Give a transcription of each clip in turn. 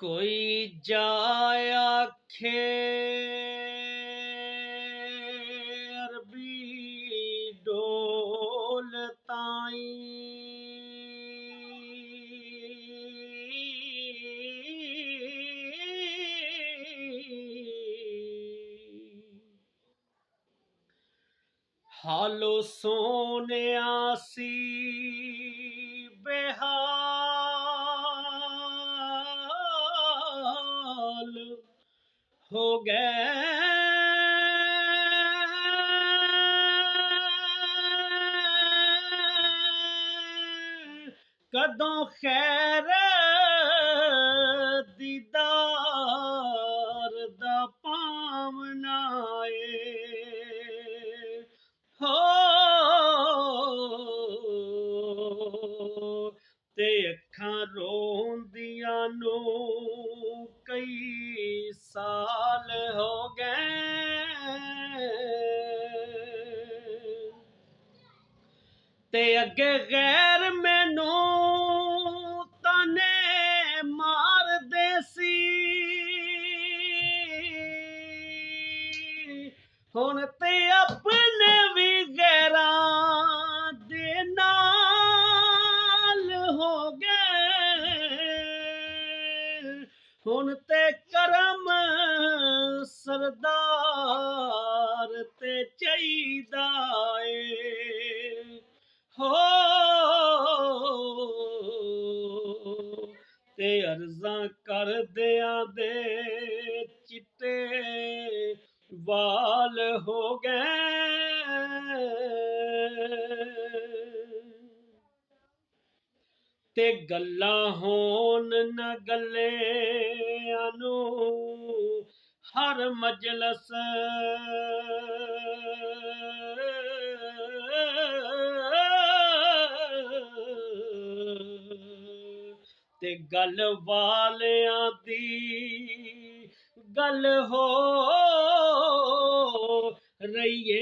कोई जाया खे अरबी डोल ताई हालो सोने आसी बेहाल हो गए कदों खैर दीदार दा पावना हो ते अखां रोंदियां नू कई साल हो गए ते अगे गैर मैनू ताने मार देसी हुण ते अपने भी गैरां दे नाल हो गए हुण ते करम सरदार ते चाहीदा ए हो ते अर्ज़ां कर दियां दे चिट्टे वाल हो गए ते गल्लां होन न गल्लेआं नू हर मजलस ते गल वालियां दी गल हो रहीए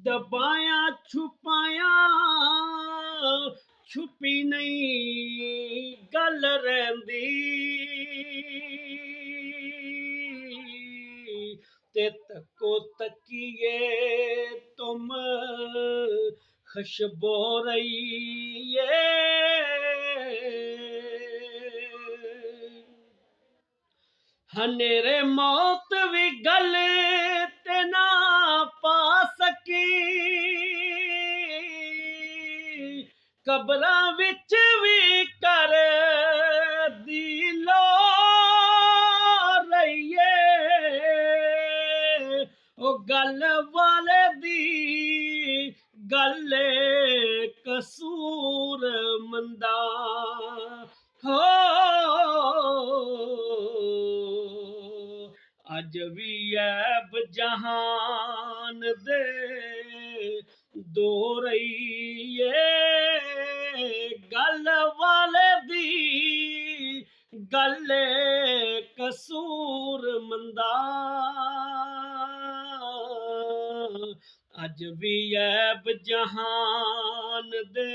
दबाया छुपाया छुपी नहीं गल रहिंदी ते तको तकिए तुम खुशबो रहीए हनेरे मौत भी गल ते ना पा सकी कब्रां विच भी कर दी लो रहीए ओ गल वाले दी गल कसूर मंदा हो अज भी ऐब जहान दे दो रहीए गल वाले दी गल कसूर मंदा अज भी ऐब जहान दे